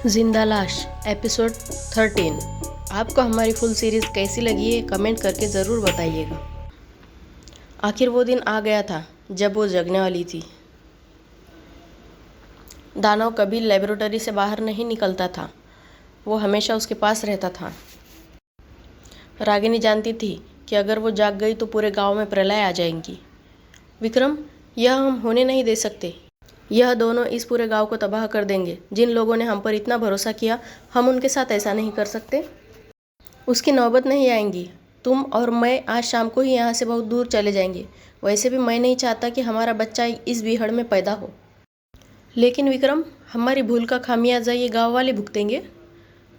जिंदा लाश एपिसोड 13। आपको हमारी फुल सीरीज़ कैसी लगी है कमेंट करके ज़रूर बताइएगा। आखिर वो दिन आ गया था जब वो जगने वाली थी। दानव कभी लेबोरेटरी से बाहर नहीं निकलता था, वो हमेशा उसके पास रहता था। रागिनी जानती थी कि अगर वो जाग गई तो पूरे गांव में प्रलय आ जाएंगी। विक्रम, यह हम होने नहीं दे सकते। यह दोनों इस पूरे गांव को तबाह कर देंगे। जिन लोगों ने हम पर इतना भरोसा किया, हम उनके साथ ऐसा नहीं कर सकते। उसकी नौबत नहीं आएंगी। तुम और मैं आज शाम को ही यहाँ से बहुत दूर चले जाएंगे। वैसे भी मैं नहीं चाहता कि हमारा बच्चा इस बीहड़ में पैदा हो। लेकिन विक्रम, हमारी भूल का खामियाजा ये गाँव वाले भुगतेंगे।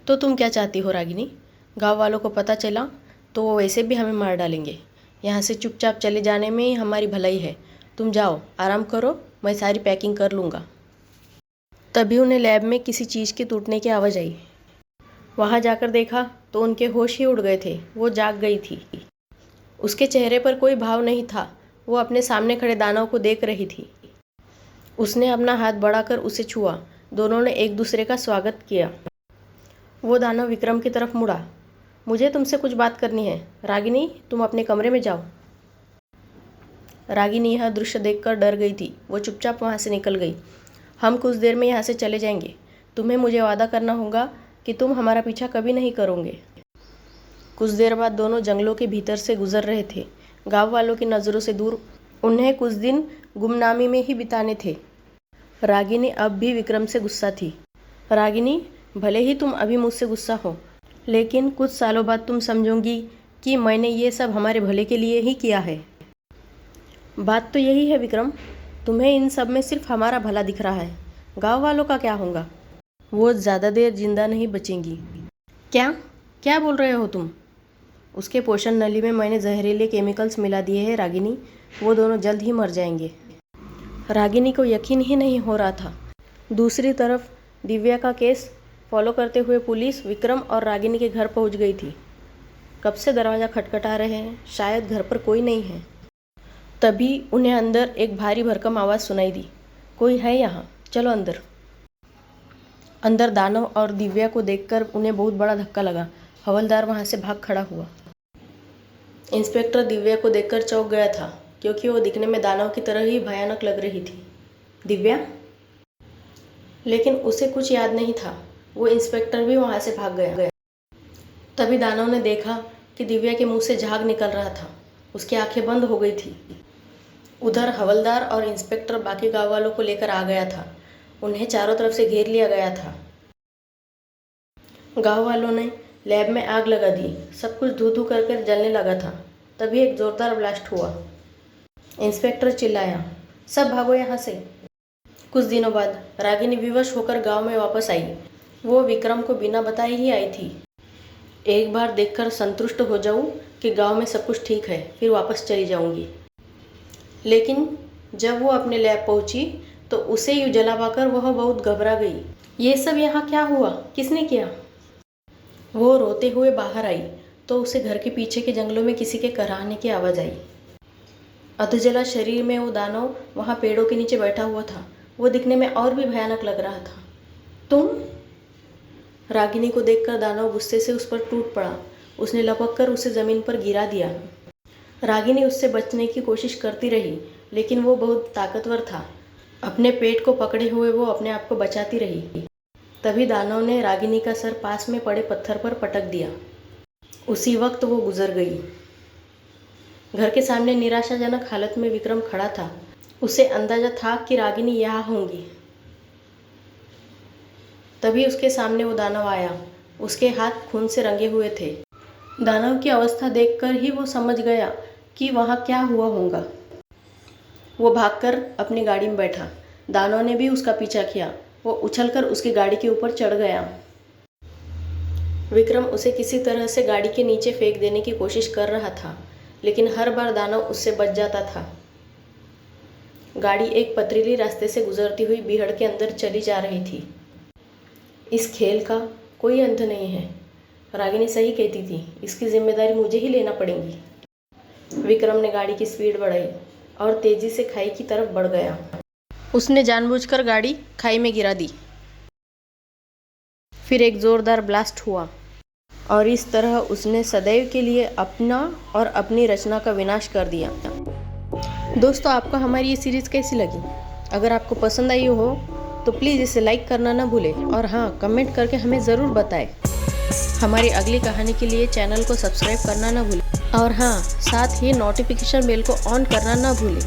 तो तुम क्या चाहती हो रागिनी? गाँव वालों को पता चला तो वो वैसे भी हमें मार डालेंगे। यहाँ से चुपचाप चले जाने में ही हमारी भलाई है। तुम जाओ, आराम करो, मैं सारी पैकिंग कर लूँगा। तभी उन्हें लैब में किसी चीज़ के टूटने की आवाज़ आई। वहाँ जाकर देखा तो उनके होश ही उड़ गए थे। वो जाग गई थी। उसके चेहरे पर कोई भाव नहीं था। वो अपने सामने खड़े दानव को देख रही थी। उसने अपना हाथ बढ़ाकर उसे छुआ। दोनों ने एक दूसरे का स्वागत किया। वो दानव विक्रम की तरफ मुड़ा। मुझे तुमसे कुछ बात करनी है। रागिनी, तुम अपने कमरे में जाओ। रागिनी यह दृश्य देखकर डर गई थी। वो चुपचाप वहाँ से निकल गई। हम कुछ देर में यहाँ से चले जाएंगे। तुम्हें मुझे वादा करना होगा कि तुम हमारा पीछा कभी नहीं करोगे। कुछ देर बाद दोनों जंगलों के भीतर से गुजर रहे थे, गांव वालों की नज़रों से दूर। उन्हें कुछ दिन गुमनामी में ही बिताने थे। रागिनी अब भी विक्रम से गुस्सा थी। रागिनी, भले ही तुम अभी मुझसे गुस्सा हो, लेकिन कुछ सालों बाद तुम समझोगी कि मैंने ये सब हमारे भले के लिए ही किया है। बात तो यही है विक्रम, तुम्हें इन सब में सिर्फ हमारा भला दिख रहा है। गांव वालों का क्या होगा? वो ज़्यादा देर जिंदा नहीं बचेंगी। क्या क्या बोल रहे हो तुम? उसके पोषण नली में मैंने जहरीले केमिकल्स मिला दिए हैं रागिनी। वो दोनों जल्द ही मर जाएंगे। रागिनी को यकीन ही नहीं हो रहा था। दूसरी तरफ दिव्या का केस फॉलो करते हुए पुलिस विक्रम और रागिनी के घर पहुंच गई थी। कब से दरवाज़ा खटखटा रहे हैं, शायद घर पर कोई नहीं है। तभी उन्हें अंदर एक भारी भरकम आवाज़ सुनाई दी। कोई है यहाँ, चलो अंदर। अंदर दानव और दिव्या को देखकर उन्हें बहुत बड़ा धक्का लगा। हवलदार वहाँ से भाग खड़ा हुआ। इंस्पेक्टर दिव्या को देखकर चौंक गया था, क्योंकि वो दिखने में दानव की तरह ही भयानक लग रही थी। दिव्या? लेकिन उसे कुछ याद नहीं था। वो इंस्पेक्टर भी वहाँ से भाग गया। तभी दानव ने देखा कि दिव्या के मुंह से झाग निकल रहा था। उसकी आंखें बंद हो गई थी। उधर हवलदार और इंस्पेक्टर बाकी गांव वालों को लेकर आ गया था। उन्हें चारों तरफ से घेर लिया गया था। गांव वालों ने लैब में आग लगा दी। सब कुछ धू धू कर जलने लगा था। तभी एक जोरदार ब्लास्ट हुआ। इंस्पेक्टर चिल्लाया, सब भागो यहाँ से। कुछ दिनों बाद रागिनी विवश होकर गांव में वापस आई। वो विक्रम को बिना बताए ही आई थी। एक बार देखकर संतुष्ट हो जाऊं कि गांव में सब कुछ ठीक है, फिर वापस चली जाऊंगी। लेकिन जब वो अपने लैब पहुंची तो उसे यूँ जला पाकर वह बहुत घबरा गई। ये सब यहाँ क्या हुआ? किसने किया? वो रोते हुए बाहर आई तो उसे घर के पीछे के जंगलों में किसी के कराहने की आवाज़ आई। अधजला शरीर में वो दानव वहाँ पेड़ों के नीचे बैठा हुआ था। वो दिखने में और भी भयानक लग रहा था। तुम? रागिनी को देखकर दानव गुस्से से उस पर टूट पड़ा। उसने लपक कर उसे ज़मीन पर गिरा दिया। रागिनी उससे बचने की कोशिश करती रही, लेकिन वो बहुत ताकतवर था। अपने पेट को पकड़े हुए वो अपने आप को बचाती रही। तभी दानव ने रागिनी का सर पास में पड़े पत्थर पर पटक दिया। उसी वक्त वो गुजर गई। घर के सामने निराशाजनक हालत में विक्रम खड़ा था। उसे अंदाजा था कि रागिनी यहाँ होंगी। तभी उसके सामने वो दानव आया। उसके हाथ खून से रंगे हुए थे। दानव की अवस्था देखकर ही वो समझ गया कि वहाँ क्या हुआ होगा। वो भागकर अपनी गाड़ी में बैठा। दानव ने भी उसका पीछा किया। वो उछलकर उसकी गाड़ी के ऊपर चढ़ गया। विक्रम उसे किसी तरह से गाड़ी के नीचे फेंक देने की कोशिश कर रहा था, लेकिन हर बार दानव उससे बच जाता था। गाड़ी एक पथरीली रास्ते से गुजरती हुई बीहड़ के अंदर चली जा रही थी। इस खेल का कोई अंत नहीं है। रागिनी सही कहती थी, इसकी जिम्मेदारी मुझे ही लेना पड़ेगी। विक्रम ने गाड़ी की स्पीड बढ़ाई और तेजी से खाई की तरफ बढ़ गया। उसने जानबूझकर गाड़ी खाई में गिरा दी। फिर एक ज़ोरदार ब्लास्ट हुआ और इस तरह उसने सदैव के लिए अपना और अपनी रचना का विनाश कर दिया। दोस्तों, आपको हमारी ये सीरीज़ कैसी लगी? अगर आपको पसंद आई हो तो प्लीज़ इसे लाइक करना ना भूलें और हाँ, कमेंट करके हमें ज़रूर बताएं। हमारी अगली कहानी के लिए चैनल को सब्सक्राइब करना ना भूलें और हाँ, साथ ही नोटिफिकेशन बेल को ऑन करना ना भूलें।